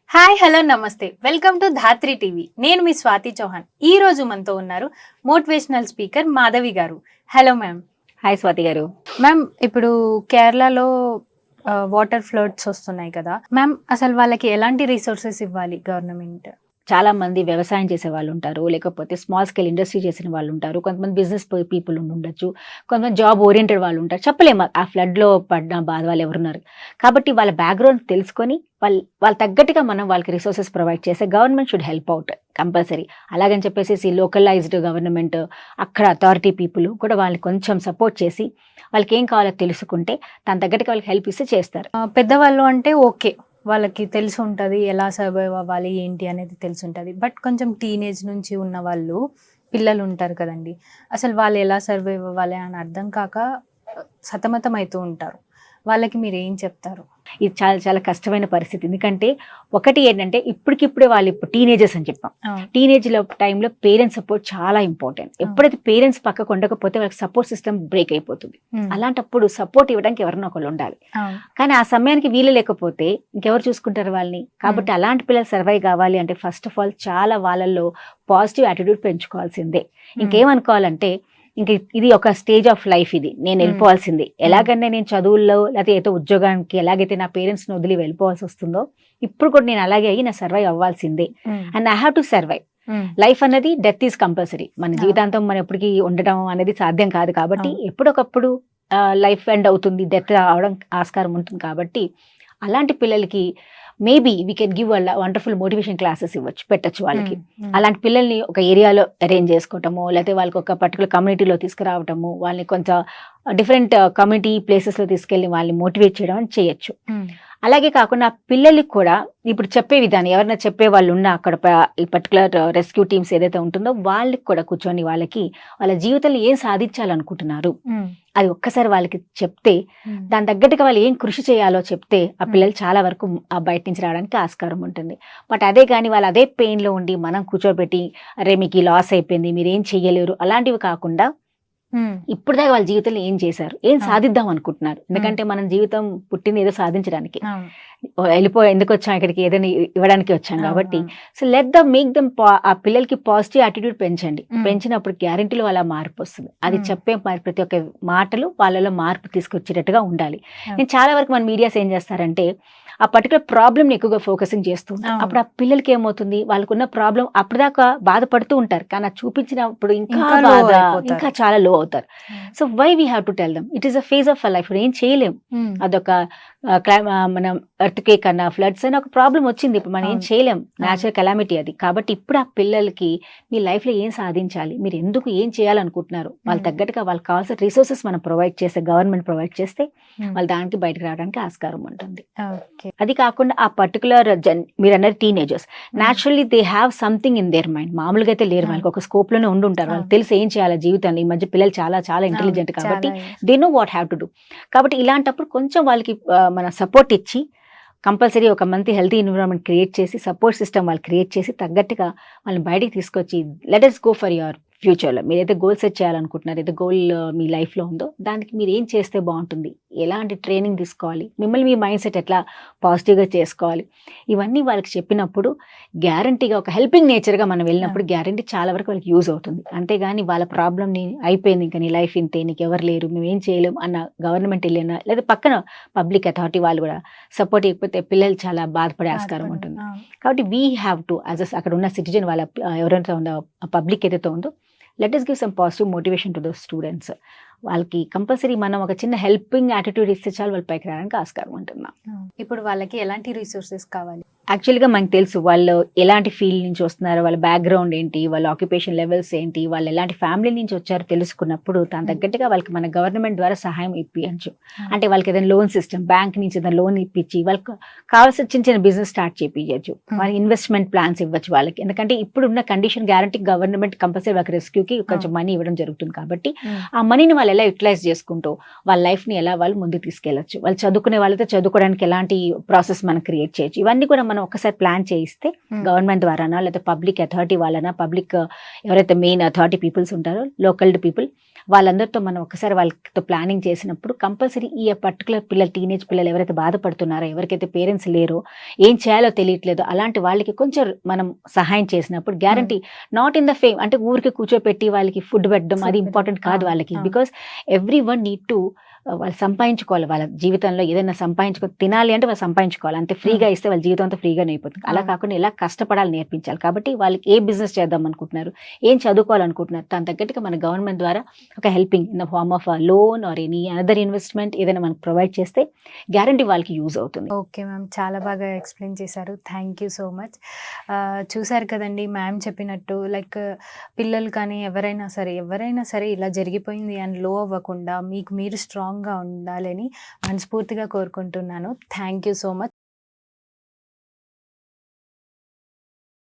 Hi hello నమస్తే welcome to Dhatri TV. నేను మీ స్వాతి చౌహాన్. ఈ రోజు మనతో ఉన్నారు మోటివేషనల్ స్పీకర్ మాధవి గారు. Hello ma'am. హాయ్ స్వాతి గారు. మ్యామ్, ఇప్పుడు కేరళలో వాటర్ ఫ్లడ్స్ వస్తున్నాయి కదా మ్యామ్, అసలు వాళ్ళకి ఎలాంటి రిసోర్సెస్ ఇవ్వాలి గవర్నమెంట్? చాలా మంది వ్యవసాయం చేసే వాళ్ళు ఉంటారు, లేకపోతే స్మాల్ స్కేల్ ఇండస్ట్రీ చేసిన వాళ్ళు ఉంటారు, కొంతమంది బిజినెస్ పీపుల్ ఉండొచ్చు, కొంతమంది జాబ్ ఓరియంటెడ్ వాళ్ళు ఉంటారు. చెప్పలేము ఆ ఫ్లడ్లో పడిన బాధ వాళ్ళు ఎవరున్నారు. కాబట్టి వాళ్ళ బ్యాక్గ్రౌండ్ తెలుసుకొని వాళ్ళ తగ్గట్టుగా మనం వాళ్ళకి రిసోర్సెస్ ప్రొవైడ్ చేస్తే government should help out compulsory. అలాగని చెప్పేసి లోకలైజ్డ్ గవర్నమెంట్ అక్కడ అథారిటీ పీపుల్ కూడా వాళ్ళని కొంచెం సపోర్ట్ చేసి వాళ్ళకి ఏం కావాలో తెలుసుకుంటే దాని తగ్గట్టుగా వాళ్ళకి హెల్ప్ ఇస్తే చేస్తారు. పెద్దవాళ్ళు అంటే ఓకే, వాళ్ళకి తెలిసి ఉంటుంది ఎలా సర్వైవ్ అవ్వాలి ఏంటి అనేది తెలిసి ఉంటుంది. బట్ కొంచెం టీనేజ్ నుంచి ఉన్న వాళ్ళు పిల్లలు ఉంటారు కదండి, అసలు వాళ్ళు ఎలా సర్వైవ్ అవ్వాలి అని అర్థం కాక సతమతం అవుతూ ఉంటారు. వాళ్ళకి మీరు ఏం చెప్తారు? ఇది చాలా చాలా కష్టమైన పరిస్థితి. ఎందుకంటే ఒకటి ఏంటంటే ఇప్పటికిప్పుడే వాళ్ళు ఇప్పుడు టీనేజర్స్ అని చెప్పాం. టీనేజ్ టైంలో పేరెంట్స్ సపోర్ట్ చాలా ఇంపార్టెంట్. ఎప్పుడైతే పేరెంట్స్ పక్కకు ఉండకపోతే వాళ్ళకి సపోర్ట్ సిస్టమ్ బ్రేక్ అయిపోతుంది. అలాంటప్పుడు సపోర్ట్ ఇవ్వడానికి ఎవరైనా ఒకళ్ళు ఉండాలి. కానీ ఆ సమయానికి వీలు లేకపోతే ఇంకెవరు చూసుకుంటారు వాళ్ళని? కాబట్టి అలాంటి పిల్లలు సర్వైవ్ కావాలి అంటే ఫస్ట్ ఆఫ్ ఆల్ చాలా వాళ్ళల్లో పాజిటివ్ యాటిట్యూడ్ పెంచుకోవాల్సిందే. ఇంకేమనుకోవాలంటే ఇంక ఇది ఒక స్టేజ్ ఆఫ్ లైఫ్, ఇది నేను వెళ్ళిపోవాల్సింది. ఎలాగంటే నేను చదువుల్లో లేకపోతే ఏదో ఉద్యోగానికి ఎలాగైతే నా పేరెంట్స్ని వదిలి వెళ్ళిపోవాల్సి వస్తుందో ఇప్పుడు కూడా నేను అలాగే అయ్యి నా సర్వైవ్ అవ్వాల్సిందే. And I have to survive. Life అనేది డెత్ ఈజ్ కంపల్సరీ. మన జీవితాంతం మనం ఎప్పటికీ ఉండటం అనేది సాధ్యం కాదు. కాబట్టి ఎప్పటికప్పుడు లైఫ్ ఎండ్ అవుతుంది, డెత్ అవడం ఆస్కారం ఉంటుంది. కాబట్టి అలాంటి పిల్లలకి maybe we can give wonderful motivation classes పెట్టచ్చు వాళ్ళకి. అలాంటి పిల్లల్ని ఒక ఏరియాలో అరేంజ్ చేసుకోవటము, లేకపోతే వాళ్ళకి ఒక పర్టికులర్ కమ్యూనిటీలో తీసుకురావటము, వాళ్ళని కొంచెం డిఫరెంట్ కమ్యూనిటీ ప్లేసెస్లో తీసుకెళ్ళి వాళ్ళని మోటివేట్ చేయడం అని చేయొచ్చు. అలాగే కాకుండా పిల్లలకి కూడా ఇప్పుడు చెప్పే విధానం, ఎవరైనా చెప్పే వాళ్ళు ఉన్నా అక్కడ ఈ పర్టికులర్ రెస్క్యూ టీమ్స్ ఏదైతే ఉంటుందో వాళ్ళకి కూడా కూర్చొని వాళ్ళకి వాళ్ళ జీవితంలో ఏం సాధించాలనుకుంటున్నారు అది ఒక్కసారి వాళ్ళకి చెప్తే దాని తగ్గట్టుగా వాళ్ళు ఏం కృషి చేయాలో చెప్తే ఆ పిల్లలు చాలా వరకు ఆ బయట నుంచి రావడానికి ఆస్కారం ఉంటుంది. బట్ అదే కానీ వాళ్ళు అదే పెయిన్లో ఉండి మనం కూర్చోబెట్టి అరే మీకు ఈ లాస్ అయిపోయింది మీరు ఏం చెయ్యలేరు అలాంటివి కాకుండా ఇప్పుడు దాకా వాళ్ళ జీవితంలో ఏం చేశారు, ఏం సాధిద్దాం అనుకుంటున్నారు. ఎందుకంటే మనం జీవితం పుట్టింది ఏదో సాధించడానికి, ఎందుకు వచ్చాం ఇక్కడికి, ఏదైనా ఇవ్వడానికి వచ్చాం. కాబట్టి so let them make them, ఆ పిల్లలకి పాజిటివ్ యాటిట్యూడ్ పెంచండి. పెంచినప్పుడు గ్యారెంటీలో అలా మార్పు వస్తుంది. అది చెప్పే ప్రతి ఒక్క మాటలు వాళ్ళలో మార్పు తీసుకొచ్చేటట్టుగా ఉండాలి. నేను చాలా వరకు మన మీడియాస్ ఏం చేస్తారంటే ఆ పర్టికులర్ ప్రాబ్లమ్ని ఎక్కువగా ఫోకసింగ్ చేస్తూ ఉంటారు. అప్పుడు ఆ పిల్లలకి ఏమవుతుంది, వాళ్ళకున్న ప్రాబ్లం అప్పటిదాకా బాధపడుతూ ఉంటారు, కానీ అది చూపించినప్పుడు ఇంకా చాలా లో అవుతారు. So why we have to tell them it is a phase of life. ఏం చేయలేం, అదొక మనం ఎర్త్ కేక్ అన్న ఫ్లడ్స్ అని ఒక ప్రాబ్లం వచ్చింది, ఇప్పుడు మనం ఏం చేయలేం, న్యాచురల్ కెలామిటీ అది. కాబట్టి ఇప్పుడు ఆ పిల్లలకి మీ లైఫ్ లో ఏం సాధించాలి, మీరు ఎందుకు ఏం చేయాలనుకుంటున్నారు, వాళ్ళు తగ్గట్టుగా వాళ్ళకి కావాల్సిన రిసోర్సెస్ మనం ప్రొవైడ్ చేస్తే, గవర్నమెంట్ ప్రొవైడ్ చేస్తే వాళ్ళు దానికి బయటకు రావడానికి ఆస్కారం ఉంటుంది. అది కాకుండా ఆ పర్టికులర్ మీరు అన్నారు teenagers, naturally they have something in their mind. మామూలుగా అయితే లేరు, వాళ్ళకి ఒక స్కోప్ లోనే ఉండుంటారు, వాళ్ళకి తెలిసి ఏం చేయాలి జీవితంలో. ఈ మధ్య పిల్లలు చాలా చాలా ఇంటెలిజెంట్ కాబట్టి they know what have to do. కాబట్టి ఇలాంటప్పుడు కొంచెం వాళ్ళకి మన సపోర్ట్ ఇచ్చి కంపల్సరీ ఒక మంచి హెల్తీ ఎన్విరాన్మెంట్ క్రియేట్ చేసి, సపోర్ట్ సిస్టమ్ వాళ్ళు క్రియేట్ చేసి తగ్గట్టుగా వాళ్ళని బయటికి తీసుకొచ్చి let us go for your ఫ్యూచర్లో. మీరు ఏదైతే గోల్ సెట్ చేయాలనుకుంటున్నారు, ఏదైతే గోల్ మీ లైఫ్లో ఉందో దానికి మీరు ఏం చేస్తే బాగుంటుంది, ఎలాంటి ట్రైనింగ్ తీసుకోవాలి, మిమ్మల్ని మీ మైండ్ సెట్ ఎట్లా పాజిటివ్గా చేసుకోవాలి, ఇవన్నీ వాళ్ళకి చెప్పినప్పుడు గ్యారంటీగా ఒక హెల్పింగ్ నేచర్గా మనం వెళ్ళినప్పుడు గ్యారంటీ చాలా వరకు వాళ్ళకి యూజ్ అవుతుంది. అంతేగాని వాళ్ళ ప్రాబ్లమ్ని అయిపోయింది ఇంకా నీ లైఫ్ ఇంతే, నీకు ఎవరు లేరు, మేము ఏం చేయలేము అన్న గవర్నమెంట్ వెళ్ళినా లేదా పక్కన పబ్లిక్ అథారిటీ వాళ్ళు కూడా సపోర్ట్ ఇవ్వకపోతే పిల్లలు చాలా బాధపడే ఆస్కారం ఉంటుంది. కాబట్టి వీ హ్యావ్ టు అక్కడ ఉన్న సిటిజన్, వాళ్ళ ఎవరైతే ఉందో పబ్లిక్ ఏదైతే ఉందో, let us give some positive motivation to those students. వాళ్ళకి కంపల్సరీ మనం ఒక చిన్న హెల్పింగ్ యాటిట్యూడ్ ఇస్తే చాలు వాళ్ళు పైకి రావడానికి ఆస్కారం ఉంటున్నా. ఇప్పుడు వాళ్ళకి ఎలాంటి రిసోర్సెస్ కావాలి? యాక్చువల్గా మనకు తెలుసు వాళ్ళు ఎలాంటి ఫీల్డ్ నుంచి వస్తున్నారు, వాళ్ళ బ్యాక్గ్రౌండ్ ఏంటి, వాళ్ళ ఆక్యుపేషన్ లెవెల్స్ ఏంటి, వాళ్ళు ఎలాంటి ఫ్యామిలీ నుంచి వచ్చారో తెలుసుకున్నప్పుడు దాని తగ్గట్టుగా వాళ్ళకి మన గవర్నమెంట్ ద్వారా సహాయం ఇప్పించు. అంటే వాళ్ళకి ఏదైనా లోన్ సిస్టమ్, బ్యాంక్ నుంచి ఏదైనా లోన్ ఇప్పించి వాళ్ళకి కావాల్సిన చిన్న చిన్న బిజినెస్ స్టార్ట్ చేయించచ్చు, వాళ్ళకి ఇన్వెస్ట్మెంట్ ప్లాన్స్ ఇవ్వచ్చు వాళ్ళకి. ఎందుకంటే ఇప్పుడు ఉన్న కండిషన్ గ్యారంటీ గవర్నమెంట్ కంపల్సరీ వాళ్ళకి రెస్క్యూకి కొంచెం మనీ ఇవ్వడం జరుగుతుంది. కాబట్టి ఆ మనీని వాళ్ళు ఎలా యూటిలైజ్ చేసుకుంటూ వాళ్ళ లైఫ్ని ఎలా వాళ్ళు ముందుకు తీసుకెళ్లొచ్చు, వాళ్ళు చదువుకునే వాళ్ళతో చదువుకోవడానికి ఎలాంటి ప్రాసెస్ మనం క్రియేట్ చేయొచ్చు, ఇవన్నీ కూడా మనం ఒకసారి ప్లాన్ చేయిస్తే గవర్నమెంట్ ద్వారానా లేదా పబ్లిక్ అథారిటీ వాళ్ళనా, పబ్లిక్ ఎవరైతే మెయిన్ అథారిటీ పీపుల్స్ ఉంటారో లోకల్ పీపుల్ వాళ్ళందరితో మనం ఒకసారి వాళ్ళతో ప్లానింగ్ చేసినప్పుడు కంపల్సరీ ఈ పర్టికులర్ పిల్లలు, టీనేజ్ పిల్లలు ఎవరైతే బాధపడుతున్నారో, ఎవరికైతే పేరెంట్స్ లేరో, ఏం చేయాలో తెలియట్లేదు, అలాంటి వాళ్ళకి కొంచెం మనం సహాయం చేసినప్పుడు guarantee not in the fame అంటే ఊరికి కూర్చోపెట్టి వాళ్ళకి ఫుడ్ పెట్టడం అది ఇంపార్టెంట్ కాదు వాళ్ళకి. Because every one need to వాళ్ళు సంపాదించుకోవాలి, వాళ్ళ జీవితంలో ఏదైనా తినాలి అంటే వాళ్ళు సంపాదించుకోవాలి. అంతే ఫ్రీగా ఇస్తే వాళ్ళ జీవితం అంతా ఫ్రీగా అయిపోతుంది. అలా కాకుండా ఎలా కష్టపడాలి నేర్పించాలి. కాబట్టి వాళ్ళకి ఏ బిజినెస్ చేద్దాం అనుకుంటున్నారు, ఏం చదువుకోవాలనుకుంటున్నారు, దాని తగ్గట్టుగా మన గవర్నమెంట్ ద్వారా ఒక helping in the form of loan or any another investment ఏదైనా మనకు ప్రొవైడ్ చేస్తే గ్యారంటీ వాళ్ళకి యూజ్ అవుతుంది. ఓకే మ్యామ్, చాలా బాగా ఎక్స్ప్లెయిన్ చేశారు. Thank you so much. చూసారు కదండి మ్యామ్ చెప్పినట్టు, లైక్ పిల్లలు కానీ ఎవరైనా సరే ఇలా జరిగిపోయింది అని లో అవ్వకుండా మీకు మీరు స్ట్రాంగ్గా ఉండాలని మనస్ఫూర్తిగా కోరుకుంటున్నాను. Thank you so much.